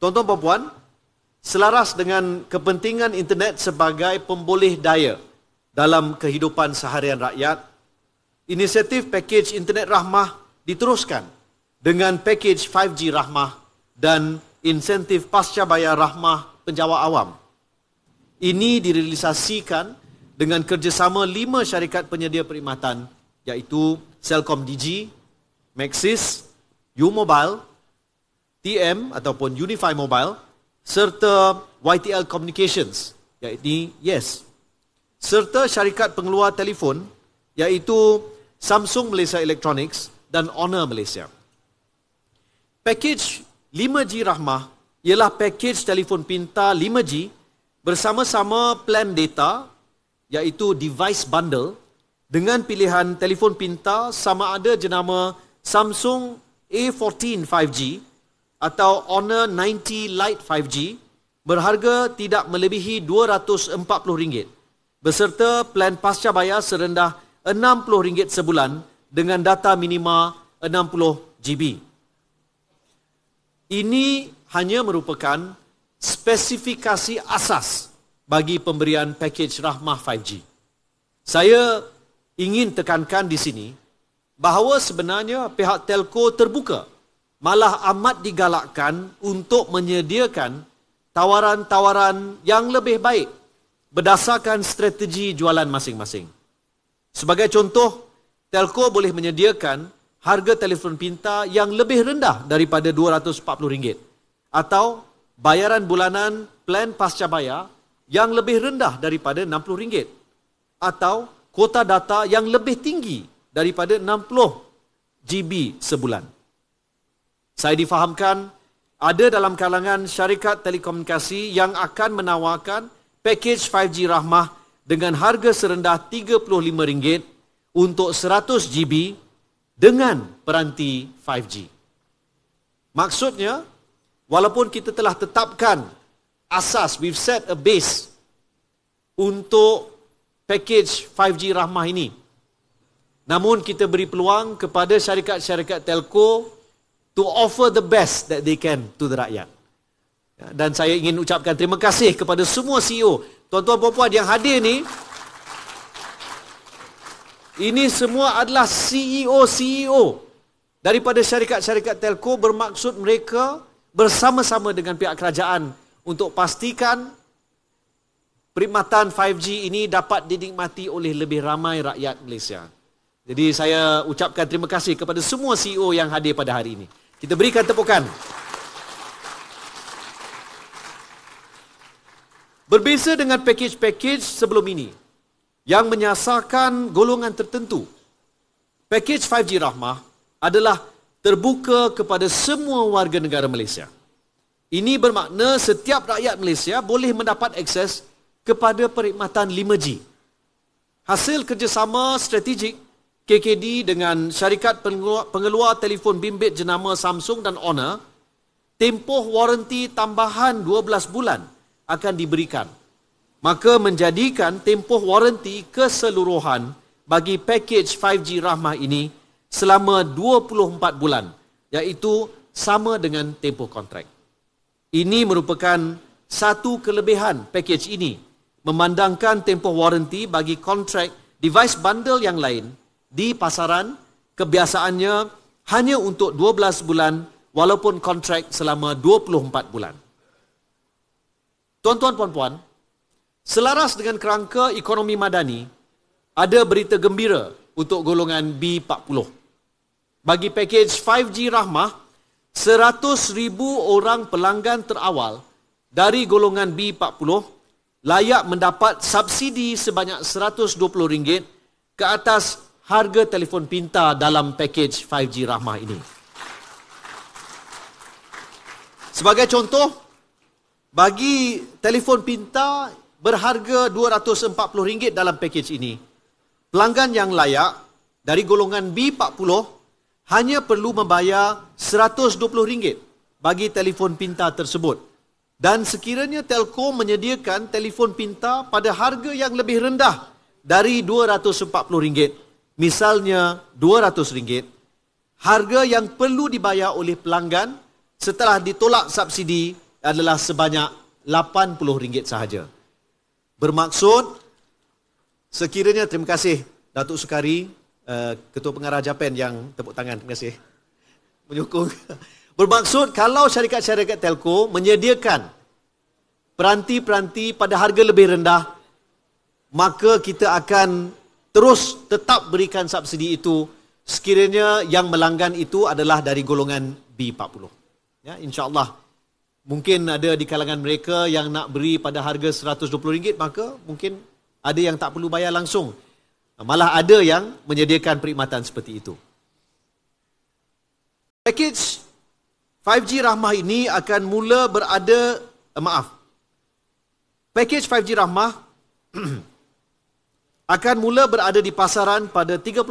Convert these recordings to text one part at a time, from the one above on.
Tuan-tuan dan puan, selaras dengan kepentingan internet sebagai pemboleh daya dalam kehidupan seharian rakyat, inisiatif pakej internet rahmah diteruskan dengan pakej 5G rahmah dan insentif pasca bayar rahmah penjawat awam. Ini direalisasikan dengan kerjasama 5 syarikat penyedia perkhidmatan iaitu Celcom Digi, Maxis, U-Mobile, TM ataupun Unify Mobile serta YTL Communications iaitu YES, serta syarikat pengeluar telefon iaitu Samsung Malaysia Electronics dan Honor Malaysia. Pakej 5G rahmah ialah pakej telefon pintar 5G bersama-sama plan data iaitu device bundle dengan pilihan telefon pintar sama ada jenama Samsung A14 5G atau Honor 90 Lite 5G berharga tidak melebihi RM240 beserta plan pasca bayar serendah RM60 sebulan dengan data minima 60 GB. Ini hanya merupakan spesifikasi asas bagi pemberian pakej rahmah 5G. Saya ingin tekankan di sini bahawa sebenarnya pihak telco terbuka, malah amat digalakkan untuk menyediakan tawaran-tawaran yang lebih baik berdasarkan strategi jualan masing-masing. Sebagai contoh, telco boleh menyediakan harga telefon pintar yang lebih rendah daripada RM240 atau bayaran bulanan plan pasca bayar yang lebih rendah daripada RM60 atau kuota data yang lebih tinggi daripada 60 GB sebulan. Saya difahamkan ada dalam kalangan syarikat telekomunikasi yang akan menawarkan pakej 5G rahmah dengan harga serendah RM35 untuk 100 GB dengan peranti 5G. Maksudnya, walaupun kita telah tetapkan asas, we've set a base untuk pakej 5G rahmah ini, namun kita beri peluang kepada syarikat-syarikat telco to offer the best that they can to the rakyat. Dan saya ingin ucapkan terima kasih kepada semua CEO, tuan-tuan dan puan yang hadir ni. Ini semua adalah CEO daripada syarikat-syarikat telco, bermaksud mereka bersama-sama dengan pihak kerajaan untuk pastikan perkhidmatan 5G ini dapat dinikmati oleh lebih ramai rakyat Malaysia. Jadi saya ucapkan terima kasih kepada semua CEO yang hadir pada hari ini. Kita berikan tepukan. Berbeza dengan pakej-pakej sebelum ini yang menyasarkan golongan tertentu, pakej 5G rahmah adalah terbuka kepada semua warga negara Malaysia. Ini bermakna setiap rakyat Malaysia boleh mendapat akses kepada perkhidmatan 5G. Hasil kerjasama strategik KKD dengan syarikat pengeluar telefon bimbit jenama Samsung dan Honor, tempoh waranti tambahan 12 bulan akan diberikan. Maka menjadikan tempoh waranti keseluruhan bagi pakej 5G rahmah ini selama 24 bulan, iaitu sama dengan tempoh kontrak. Ini merupakan satu kelebihan pakej ini, memandangkan tempoh waranti bagi kontrak device bundle yang lain di pasaran kebiasaannya hanya untuk 12 bulan walaupun kontrak selama 24 bulan. Tuan-tuan, puan-puan, selaras dengan kerangka ekonomi madani, ada berita gembira untuk golongan B40. Bagi pakej 5G rahmah, 100,000 orang pelanggan terawal dari golongan B40 layak mendapat subsidi sebanyak RM120 ke atas harga telefon pintar dalam pakej 5G rahmah ini. Sebagai contoh, bagi telefon pintar berharga RM240 dalam pakej ini, pelanggan yang layak dari golongan B40 hanya perlu membayar RM120 bagi telefon pintar tersebut. Dan sekiranya telco menyediakan telefon pintar pada harga yang lebih rendah dari RM240, misalnya RM200, harga yang perlu dibayar oleh pelanggan setelah ditolak subsidi adalah sebanyak RM80 sahaja. Bermaksud, sekiranya, terima kasih Datuk Sukari, Ketua Pengarah Japan yang tepuk tangan, terima kasih, menyokong. Bermaksud, kalau syarikat-syarikat telco menyediakan peranti-peranti pada harga lebih rendah, maka kita akan terus tetap berikan subsidi itu sekiranya yang melanggan itu adalah dari golongan B40. Ya, insya-Allah. Mungkin ada di kalangan mereka yang nak beri pada harga RM120, maka mungkin ada yang tak perlu bayar langsung. Malah ada yang menyediakan perkhidmatan seperti itu. Pakej 5G Rahmah ini akan mula berada, pakej 5G Rahmah akan mula berada di pasaran pada 31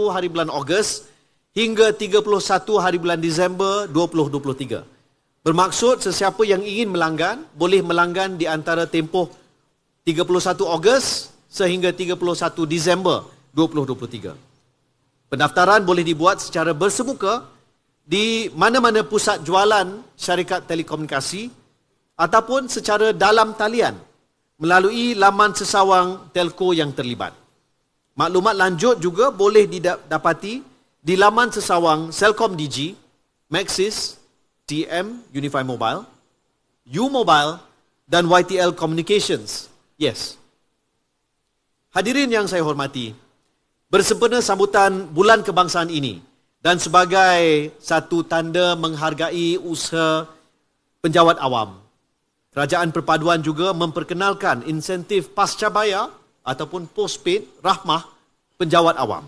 hari bulan Ogos hingga 31 hari bulan Disember 2023. Bermaksud sesiapa yang ingin melanggan, boleh melanggan di antara tempoh 31 Ogos sehingga 31 Disember 2023. Pendaftaran boleh dibuat secara bersemuka di mana-mana pusat jualan syarikat telekomunikasi ataupun secara dalam talian melalui laman sesawang telco yang terlibat. Maklumat lanjut juga boleh didapati di laman sesawang Celcom Digi, Maxis, TM, Unify Mobile, U-Mobile dan YTL Communications. Yes. Hadirin yang saya hormati, bersempena sambutan Bulan Kebangsaan ini dan sebagai satu tanda menghargai usaha penjawat awam, Kerajaan Perpaduan juga memperkenalkan insentif pasca bayar ataupun postpaid rahmah penjawat awam.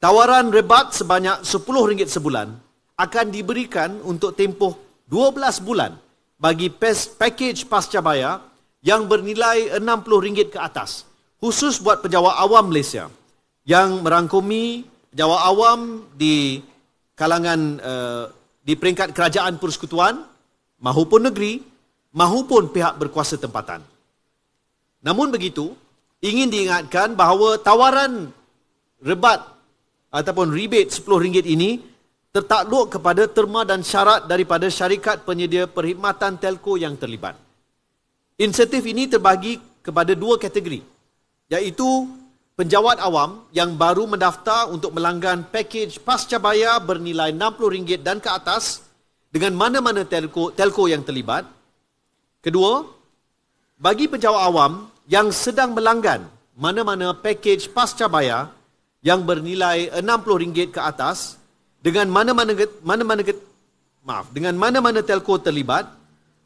Tawaran rebat sebanyak RM10 sebulan akan diberikan untuk tempoh 12 bulan bagi pakej pasca bayar yang bernilai RM60 ke atas, khusus buat penjawat awam Malaysia yang merangkumi penjawat awam di kalangan di peringkat kerajaan persekutuan mahupun negeri mahupun pihak berkuasa tempatan. Namun begitu, ingin diingatkan bahawa tawaran rebat ataupun rebate RM10 ini tertakluk kepada terma dan syarat daripada syarikat penyedia perkhidmatan telco yang terlibat. Insentif ini terbagi kepada dua kategori, iaitu penjawat awam yang baru mendaftar untuk melanggan pakej pasca bayar bernilai RM60 dan ke atas dengan mana-mana telco yang terlibat. Kedua, bagi penjawat awam yang sedang melanggan mana-mana pakej pasca bayar yang bernilai RM60 ke atas dengan mana-mana telco terlibat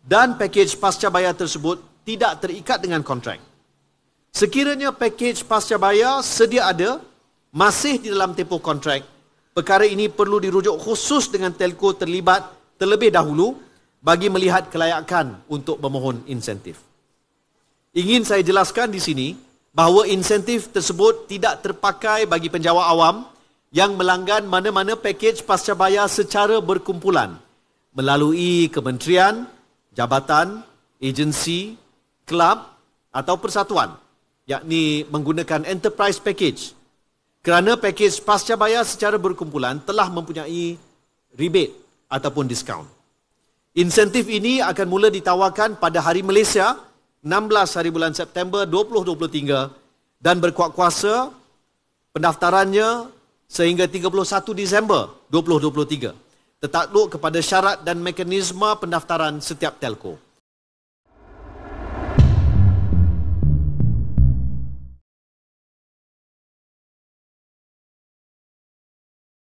dan pakej pasca bayar tersebut tidak terikat dengan kontrak. Sekiranya pakej pasca bayar sedia ada, masih di dalam tempoh kontrak, perkara ini perlu dirujuk khusus dengan telco terlibat terlebih dahulu bagi melihat kelayakan untuk memohon insentif. Ingin saya jelaskan di sini bahawa insentif tersebut tidak terpakai bagi penjawat awam yang melanggan mana-mana pakej pasca bayar secara berkumpulan melalui kementerian, jabatan, agensi, kelab atau persatuan, yakni menggunakan enterprise package. Kerana pakej pasca bayar secara berkumpulan telah mempunyai rebate ataupun diskaun. Insentif ini akan mula ditawarkan pada Hari Malaysia 16 hari bulan September 2023 dan berkuat kuasa pendaftarannya sehingga 31 Disember 2023. Tertakluk kepada syarat dan mekanisme pendaftaran setiap telco.